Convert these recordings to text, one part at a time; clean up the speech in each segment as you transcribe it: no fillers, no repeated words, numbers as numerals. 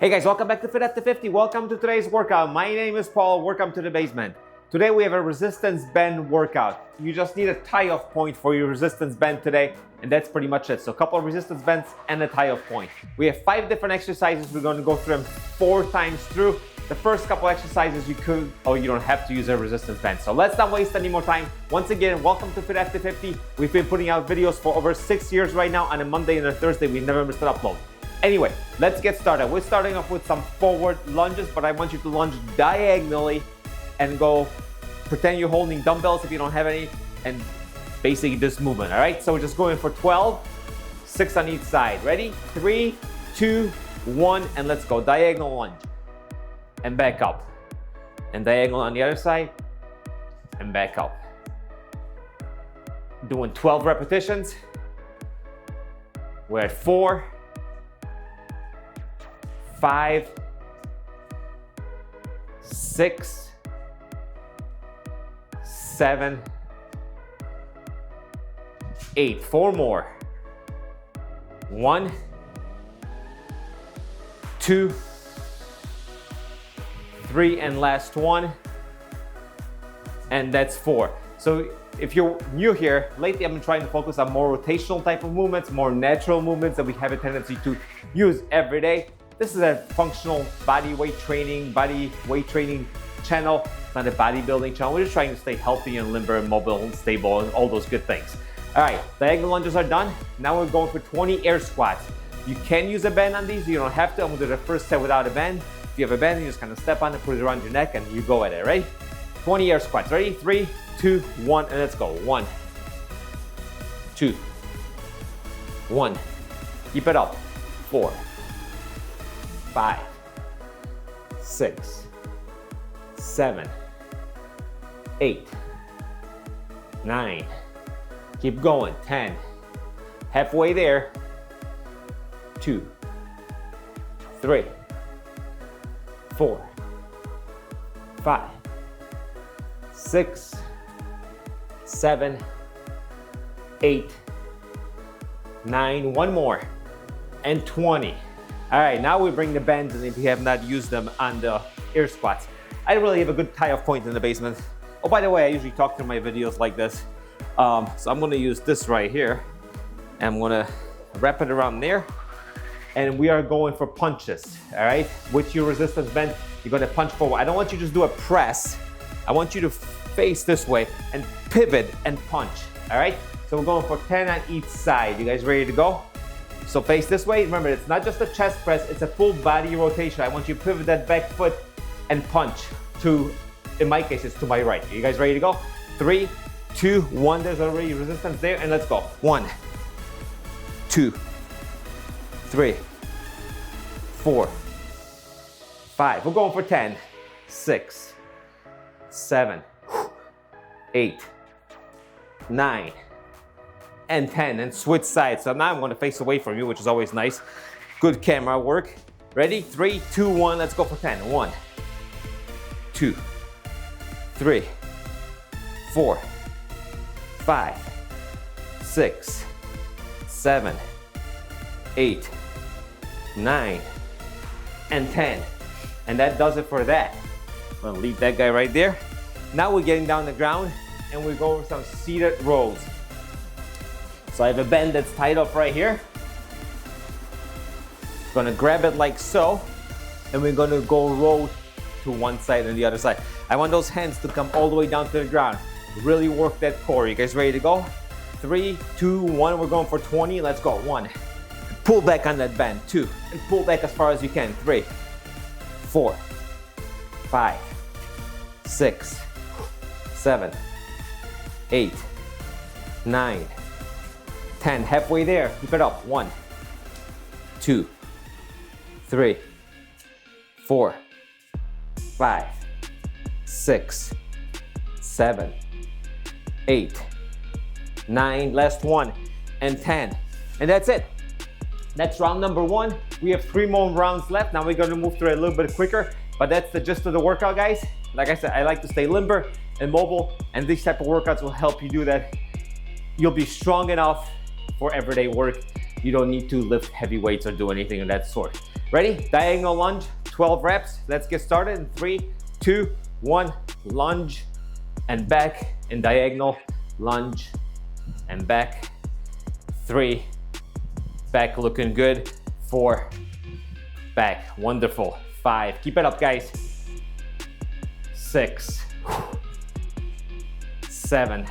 Hey guys, welcome back to Fit After 50. Welcome to today's workout. My name is Paul. Welcome to the basement. Today we have a resistance band workout. You just need a tie-off point for your resistance band today, and that's pretty much it. So a couple of resistance bands and a tie-off point. We have 5 different exercises. We're going to go through them 4 times through. The first couple exercises you don't have to use a resistance band. So let's not waste any more time. Once again, welcome to Fit After 50. We've been putting out videos for over 6 years right now. On a Monday and a Thursday, we never missed an upload. Anyway, let's get started. We're starting off with some forward lunges, but I want you to lunge diagonally and go, pretend you're holding dumbbells if you don't have any, and basically this movement, all right? So we're just going for 12, 6 on each side. Ready? 3, 2, 1, and let's go. Diagonal lunge, and back up. And diagonal on the other side, and back up. Doing 12 repetitions. We're at 4, 5, 6, 7, 8. 4 more. 1, 2, 3, and last one. And that's 4. So if you're new here, lately I've been trying to focus on more rotational type of movements, more natural movements that we have a tendency to use every day. This is a functional body weight training channel. It's not a bodybuilding channel. We're just trying to stay healthy and limber and mobile and stable and all those good things. All right, diagonal lunges are done. Now we're going for 20 air squats. You can use a band on these. You don't have to. I'm gonna do the first set without a band. If you have a band, you just kind of step on it, put it around your neck, and you go at it, right? 20 air squats. Ready? 3, 2, 1, and let's go. 1, 2, 1. Keep it up. 4, 5, 6, 7, 8, 9. Keep going. 10. Halfway there. 2, 3, 4, 5, 6, 7, 8, 9. One more. And 20. All right, now we bring the bands in if you have not used them on the air squats. I really have a good tie-off point in the basement. Oh, by the way, I usually talk through my videos like this. So I'm gonna use this right here. And I'm gonna wrap it around there. And we are going for punches, all right? With your resistance band, you're gonna punch forward. I don't want you to just do a press. I want you to face this way and pivot and punch, all right? So we're going for 10 on each side. You guys ready to go? So face this way. Remember, it's not just a chest press, it's a full body rotation. I want you to pivot that back foot and punch to, in my case, it's to my right. Are you guys ready to go? 3, 2, 1. There's already resistance there, and let's go. 1, 2, 3, 4, 5. We're going for 10, 6, 7, 8, 9, and 10, and switch sides. So now I'm gonna face away from you, which is always nice. Good camera work. Ready? 3, 2, 1, let's go for 10. 1, 2, 3, 4, 5, 6, 7, 8, 9, and 10. And that does it for that. I'm gonna leave that guy right there. Now we're getting down the ground and we go over some seated rows. So I have a band that's tied up right here. Gonna grab it like so, and we're gonna go roll to one side and the other side. I want those hands to come all the way down to the ground. Really work that core. You guys ready to go? 3, 2, 1. We're going for 20. Let's go. 1. Pull back on that band. 2. And pull back as far as you can. 3, 4, 5, 6, 7, 8, 9, 10. Halfway there. Keep it up. 1, 2, 3, 4, 5, 6, 7, 8, 9. Last one. And 10. And that's it. That's round number 1. We have 3 more rounds left. Now we're going to move through it a little bit quicker. But that's the gist of the workout, guys. Like I said, I like to stay limber and mobile. And these type of workouts will help you do that. You'll be strong enough for everyday work. You don't need to lift heavy weights or do anything of that sort. Ready? Diagonal lunge, 12 reps. Let's get started in 3, 2, 1. Lunge and back and diagonal. Lunge and back. 3, back looking good. 4, back, wonderful. 5, keep it up guys. 6, 7,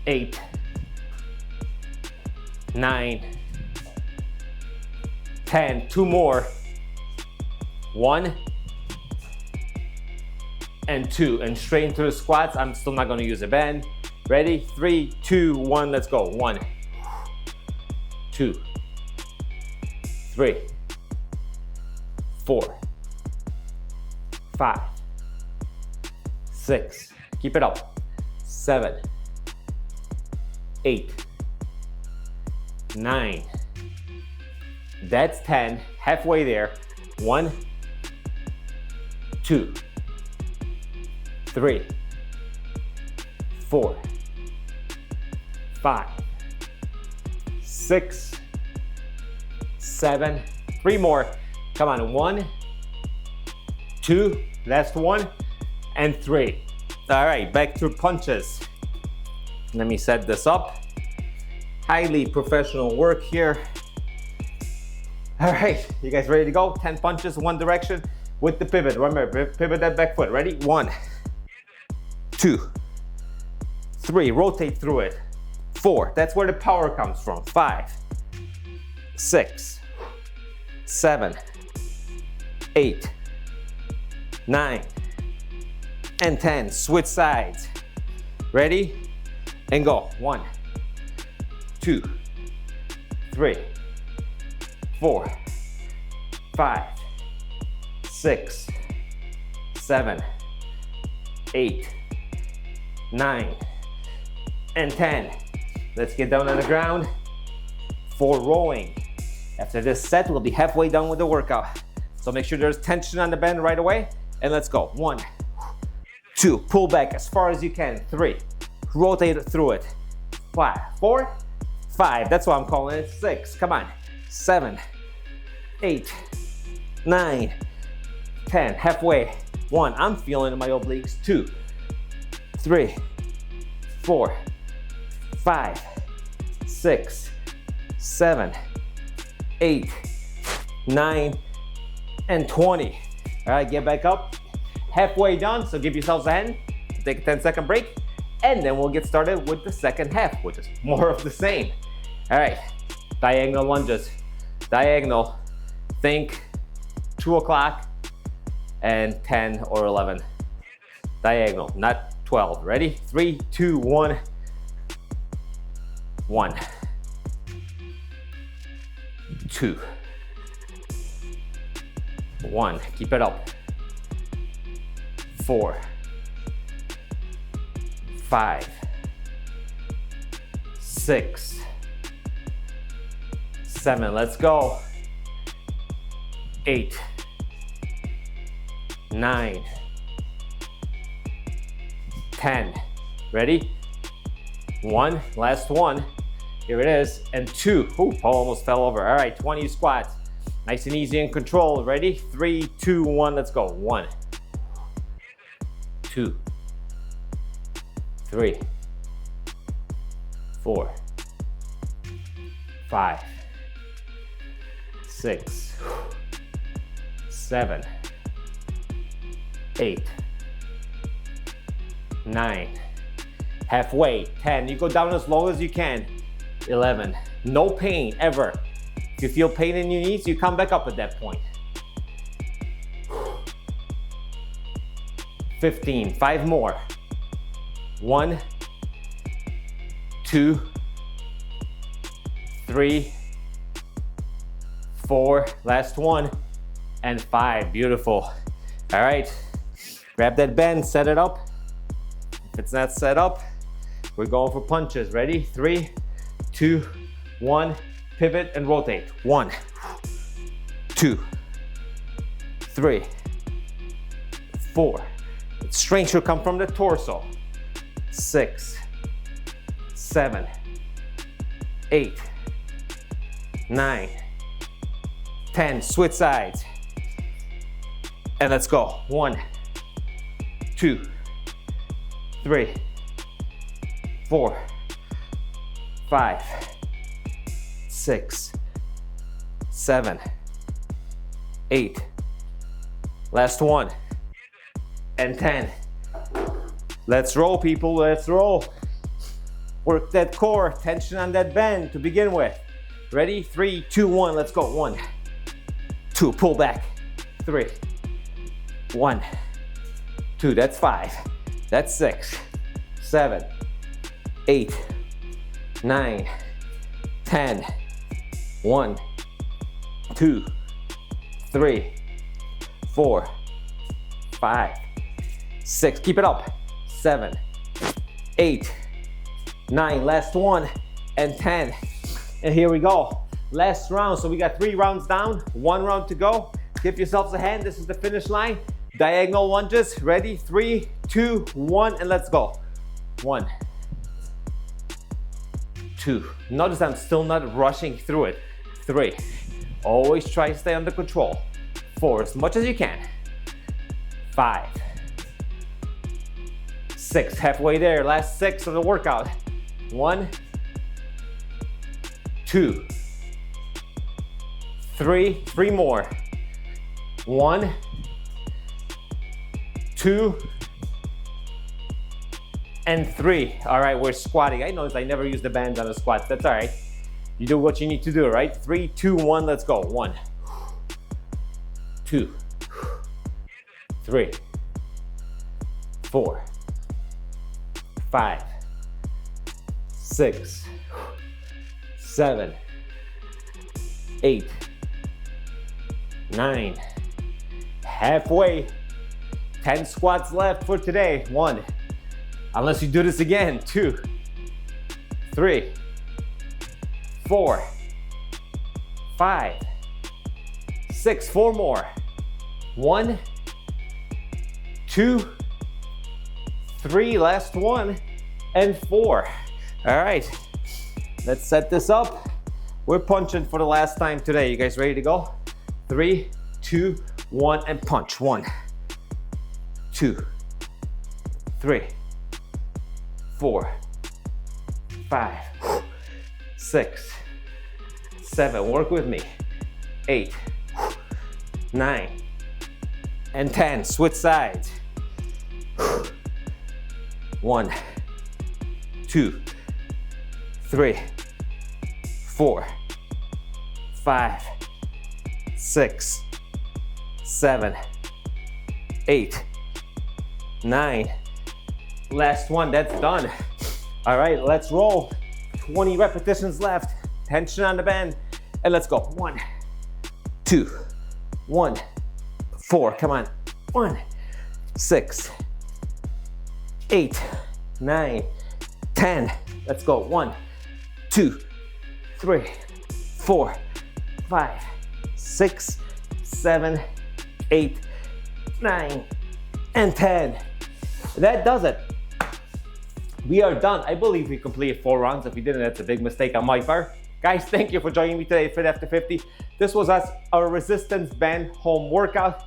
8, 9, 10, 2 more. 1 and 2, and straight into the squats. I'm still not gonna use a band. Ready? 3, 2, 1, let's go. 1, 2, 3, 4, 5, 6, keep it up. 7, 8, 9, that's 10, halfway there. 1, 2, 3, 4, 5, 6, 7, 3 more. Come on, 1, 2, last 1, and 3. All right, back to punches. Let me set this up. Highly professional work here. All right, you guys ready to go? 10 punches, one direction with the pivot. Remember, pivot that back foot. Ready? 1, 2, 3, rotate through it. 4, that's where the power comes from. 5, 6, 7, 8, 9, and 10. Switch sides. Ready? And go. 1, 2, 3, 4, 5, 6, 7, 8, 9, and 10. Let's get down on the ground for rowing. After this set, we'll be halfway done with the workout. So make sure there's tension on the band right away. And let's go. 1, 2, pull back as far as you can. 3, rotate through it. 5, 4, 5, that's what I'm calling it. 6, come on. 7, 8, 9, 10, halfway. 1, I'm feeling in my obliques. 2, 3, 4, 5, 6, 7, 8, 9, and 20. All right, get back up. Halfway done, so give yourselves a hand. Take a 10-second break, and then we'll get started with the second half, which is more of the same. All right, diagonal lunges. Diagonal, think 2 o'clock and 10 or 11. Diagonal, not 12. Ready? 3, 2, 1. 1, 2, 1, keep it up. 4, 5, 6, 7, let's go. 8, 9, 10. Ready? 1, last 1. Here it is, and 2. Ooh, Paul almost fell over. All right, 20 squats. Nice and easy and controlled. Ready? 3, 2, 1, let's go. 1, 2, 3, 4, 5, 6, 7, 8, 9. Halfway. 10. You go down as low as you can. 11. No pain ever. If you feel pain in your knees, you come back up at that point. 15. 5 more. 1, 2, 3, 4. Last 1. And 5. Beautiful. All right. Grab that band, set it up. If it's not set up, we're going for punches. Ready? 3, 2, 1. Pivot and rotate. 1, 2, 3, 4. Strength should come from the torso. 6, 7, 8, 9, 10, switch sides. And let's go. 1, 2, 3, 4, 5, 6, 7, 8. Last one. And 10. Let's roll, people, let's roll. Work that core, tension on that bend to begin with. Ready? 3, 2, 1, let's go. 1, 2, pull back. 3, 1, 2, that's 5, that's 6, 7, 8, 9, 10, 1, 2, 3, 4, 5, 6, keep it up, 7, 8, 9, last one, and 10. And here we go, last round. So we got 3 rounds down, 1 round to go. Give yourselves a hand, this is the finish line. Diagonal lunges, ready? 3, 2, 1, and let's go. 1, 2. Notice I'm still not rushing through it. 3. Always try to stay under control. 4, as much as you can. 5, 6, halfway there. Last 6 of the workout. 1, 2, 3, 3 more. 1, 2, and 3. All right, we're squatting. I noticed I never use the bands on the squats. That's all right. You do what you need to do, right? 3, 2, 1, let's go. 1, 2, 3, 4, 5, 6, 7, 8, 9. Halfway. 10 squats left for today. 1, unless you do this again. 2, 3, 4, 5, 6, 4 more. 1, 2, 3, last one, and 4. All right, let's set this up. We're punching for the last time today. You guys ready to go? 3, 2, 1, and punch. 1, 2, 3, 4, 5, 6, 7, work with me. 8, 9, and 10. Switch sides. 1, 2, 3, 4, 5, 6, 7, 8, 9. Last one, that's done. All right, let's roll. 20 repetitions left. Tension on the band. And let's go. 1, 2, 1, 4. Come on. 1, 6, 8, 9, 10. Let's go. 1, 2, 3, 4, 5, 6, 7, 8, 9, and 10. That does it. We are done. I believe we completed 4 rounds. If we didn't, that's a big mistake on my part. Guys, thank you for joining me today at Fit After 50. This was our resistance band home workout.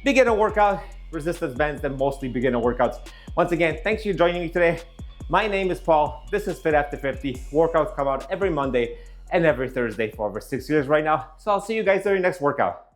Beginner workout, resistance bands, then mostly beginner workouts. Once again, thanks for joining me today. My name is Paul. This is Fit After 50. Workouts come out every Monday and every Thursday for over 6 years right now. So I'll see you guys during next workout.